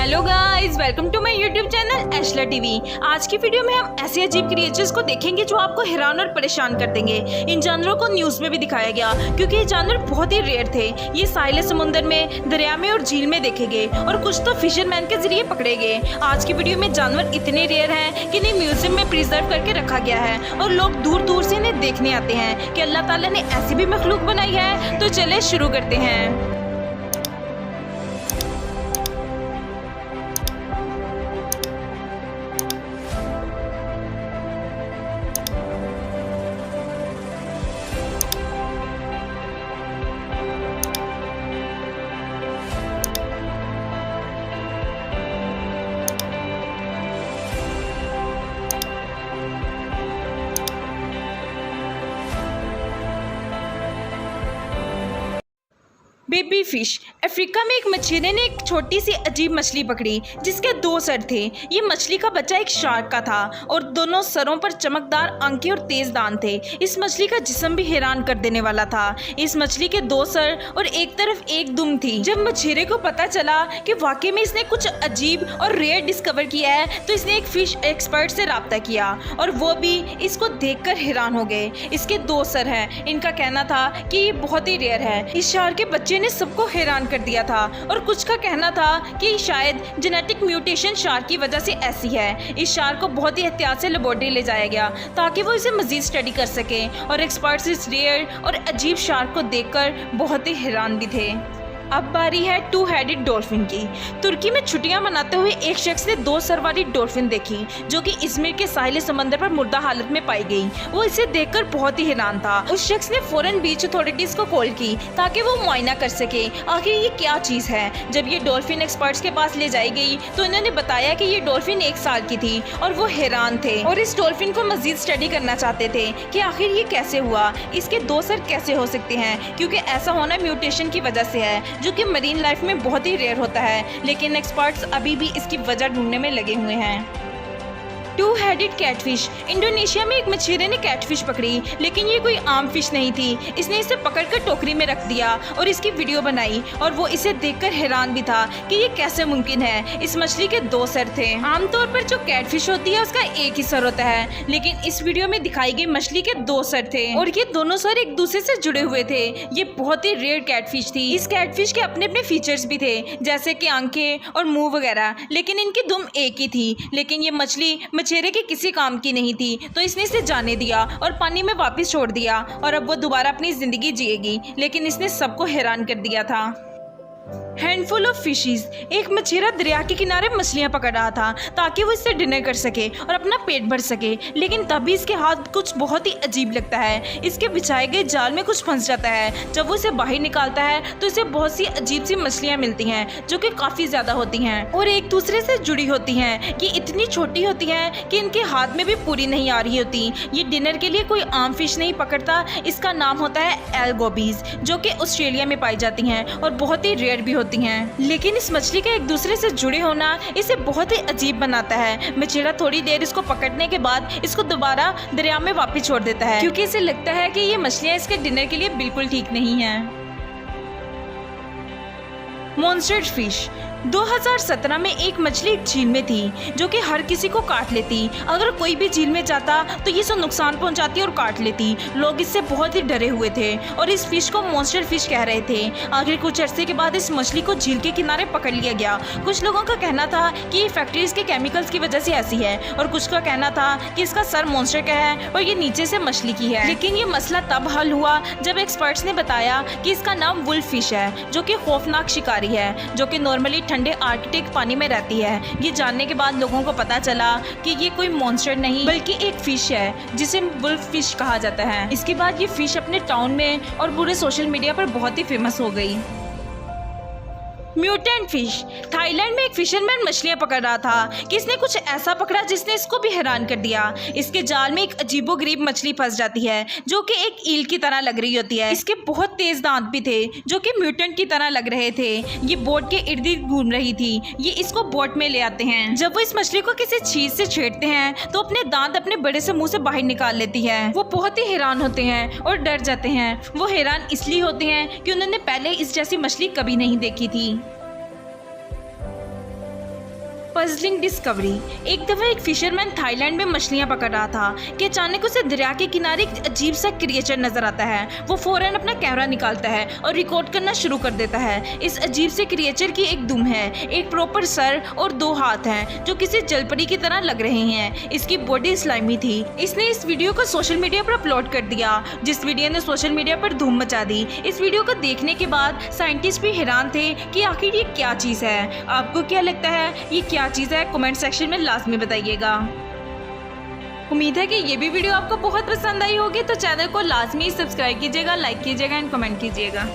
Hello guys, welcome to my YouTube channel एशला TV. आज की वीडियो में हम ऐसे अजीब क्रिएचर्स को देखेंगे जो आपको हैरान और परेशान कर देंगे। इन जानवरों को न्यूज़ में भी दिखाया गया क्योंकि ये जानवर बहुत ही रेयर थे। ये साहिल समुंदर में, दरिया में और झील में देखे गए और कुछ तो फिशरमैन के जरिए पकड़े गए। आज की वीडियो में जानवर इतने रेयर हैं कि इन्हें म्यूजियम में प्रिजर्व करके रखा गया है और लोग दूर दूर से इन्हें देखने आते हैं कि अल्लाह ताला ने ऐसी भी मखलूक बनाई है। तो चले शुरू करते हैं। Baby fish. अफ्रीका में एक मछुआरे ने एक छोटी सी अजीब मछली पकड़ी जिसके 2 सर थे। ये मछली का बच्चा एक शार्क का था और दोनों सरों पर चमकदार आंखें और तेज दांत थे। इस मछली का जिस्म भी हैरान कर देने वाला था। इस मछली के 2 सर और एक तरफ एक दुम थी। जब मछुआरे को पता चला कि वाकई में इसने कुछ अजीब और रेयर डिस्कवर किया है तो इसने एक फिश एक्सपर्ट से राब्ता किया और वो भी इसको देखकर हैरान हो गए। इसके 2 सर हैं। इनका कहना था कि ये बहुत ही रेयर है। इस शार्क के बच्चे ने सबको हैरान कर दिया था और कुछ का कहना था कि शायद जेनेटिक म्यूटेशन शार्क की वजह से ऐसी है। इस शार्क को बहुत ही एहतियात से लेबोरेटरी ले जाया गया ताकि वो इसे मजीद स्टडी कर सके और एक्सपर्ट्स इस रेयर और अजीब शार्क को देखकर बहुत ही हैरान भी थे। अब बारी है 2 हेडेड डॉल्फिन की। तुर्की में छुट्टियां मनाते हुए एक शख्स ने 2 सर वाली डॉल्फिन देखी जो कि इजमिर के साहिल समंदर पर मुर्दा हालत में पाई गई। वो इसे देखकर बहुत ही हैरान था। उस शख्स ने फौरन बीच अथॉरिटीज को कॉल की ताकि वो मुआयना कर सके आखिर ये क्या चीज है। जब ये डॉल्फिन एक्सपर्ट्स के पास ले जाई गई तो इन्होंने बताया कि ये डॉल्फिन 1 साल की थी और वो हैरान थे और इस डॉल्फिन को मजीद स्टडी करना चाहते थे कि आखिर ये कैसे हुआ, इसके 2 सर कैसे हो सकते हैं, क्योंकि ऐसा होना म्यूटेशन की वजह से है जो कि मरीन लाइफ में बहुत ही रेयर होता है। लेकिन एक्सपर्ट्स अभी भी इसकी वजह ढूंढने में लगे हुए हैं। 2 हेडेड कैटफिश। इंडोनेशिया में एक मछुआरे ने कैटफिश पकड़ी लेकिन ये कोई आम फिश नहीं थी। इसने इसे पकड़कर टोकरी में रख दिया और इसकी वीडियो बनाई और वो इसे देखकर हैरान भी था कि ये कैसे मुमकिन है। इस मछली के 2 सर थे। आमतौर पर जो कैटफिश होती है उसका एक ही सर होता है, लेकिन इस वीडियो में दिखाई गई मछली के 2 सर थे और ये दोनों सर एक दूसरे से जुड़े हुए थे। ये बहुत ही रेयर कैटफिश थी। इस कैटफिश के अपने अपने फीचर्स भी थे जैसे कि आंखें और मुंह वगैरह, लेकिन इनकी दुम एक ही थी। लेकिन ये मछली मछुआरे के किसी काम की नहीं थी तो इसने इसे जाने दिया और पानी में वापस छोड़ दिया और अब वो दोबारा अपनी जिंदगी जिएगी। लेकिन इसने सबको हैरान कर दिया था। Handful of fishes. एक मछुआरा दरिया के किनारे मछलियां पकड़ रहा था ताकि वो इससे डिनर कर सके और अपना पेट भर सके, लेकिन तभी इसके हाथ कुछ बहुत ही अजीब लगता है। इसके बिछाए गए जाल में कुछ फंस जाता है। जब वो इसे बाहर निकालता है तो इसे बहुत सी अजीब सी मछलियां मिलती हैं जो कि काफी ज्यादा होती हैं और एक दूसरे से जुड़ी होती हैं। ये इतनी छोटी होती हैं कि इनके हाथ में भी पूरी नहीं आ रही होती। ये डिनर के लिए कोई आम फिश नहीं पकड़ता। इसका नाम होता है एल्गोबीज जो कि ऑस्ट्रेलिया में पाई जाती हैं और बहुत ही रेयर भी होती हैं। लेकिन इस मछली के एक दूसरे से जुड़े होना इसे बहुत ही अजीब बनाता है। मछुआरा थोड़ी देर इसको पकड़ने के बाद इसको दोबारा दरिया में वापस छोड़ देता है क्योंकि इसे लगता है कि ये मछलियां इसके डिनर के लिए बिल्कुल ठीक नहीं हैं। Monster fish. 2017 में एक मछली एक झील में थी जो कि हर किसी को काट लेती। अगर कोई भी झील में जाता तो ये सब नुकसान पहुंचाती और काट लेती। लोग इससे बहुत ही डरे हुए थे और इस फिश को मॉन्स्टर फिश कह रहे थे। आखिर कुछ अरसे के बाद इस मछली को झील के किनारे पकड़ लिया गया। कुछ लोगों का कहना था कि ये फैक्ट्रीज के केमिकल्स की वजह से ऐसी है और कुछ का कहना था कि इसका सर मॉन्स्टर का है और ये नीचे से मछली की है। लेकिन ये मसला तब हल हुआ जब एक्सपर्ट्स ने बताया कि इसका नाम वुल्फ फिश है जो कि खौफनाक शिकारी है जो कि नॉर्मली ठंडे आर्कटिक पानी में रहती है। ये जानने के बाद लोगों को पता चला कि ये कोई मॉन्स्टर नहीं बल्कि एक फिश है जिसे वुल्फ फिश कहा जाता है। इसके बाद ये फिश अपने टाउन में और पूरे सोशल मीडिया पर बहुत ही फेमस हो गई। Mutant fish. थाईलैंड में एक फिशरमैन मछलियां पकड़ रहा था कि इसने कुछ ऐसा पकड़ा जिसने इसको भी हैरान कर दिया। इसके जाल में एक अजीबोगरीब मछली फंस जाती है जो कि एक ईल की तरह लग रही होती है। इसके बहुत तेज दांत भी थे जो कि म्यूटेंट की तरह लग रहे थे। ये बोट के इर्द गिर्द घूम रही थी। ये इसको बोट में ले आते हैं। जब वो इस मछली को किसी चीज से छेड़ते हैं तो अपने दांत अपने बड़े से मुंह से बाहर निकाल लेती है। वो बहुत ही हैरान होते हैं और डर जाते हैं। वो हैरान इसलिए होते हैं कि उन्होंने पहले इस जैसी मछली कभी नहीं देखी थी। Puzzling discovery. एक दफा एक फिशरमैन थाईलैंड में मछलियां पकड़ रहा था कि अचानक उसे दरिया के किनारे एक अजीब सा क्रिएचर नजर आता है। वो फौरन अपना कैमरा निकालता है और रिकॉर्ड करना शुरू कर देता है। इस अजीब से क्रिएचर की एक दुम है, एक प्रॉपर सर और 2 हाथ हैं जो किसी जलपरी की तरह लग रहे हैं। इसकी बॉडी स्लाइमी थी। इसने इस वीडियो को सोशल मीडिया पर अपलोड कर दिया, जिस वीडियो ने सोशल मीडिया पर धूम मचा दी। इस वीडियो को देखने के बाद साइंटिस्ट भी हैरान थे कि आखिर ये क्या चीज है। आपको क्या लगता है ये क्या चीज़ है? कमेंट सेक्शन में लाजमी बताइएगा। उम्मीद है कि ये भी वीडियो आपको बहुत पसंद आई होगी, तो चैनल को लाजमी सब्सक्राइब कीजिएगा, लाइक कीजिएगा एंड कमेंट कीजिएगा।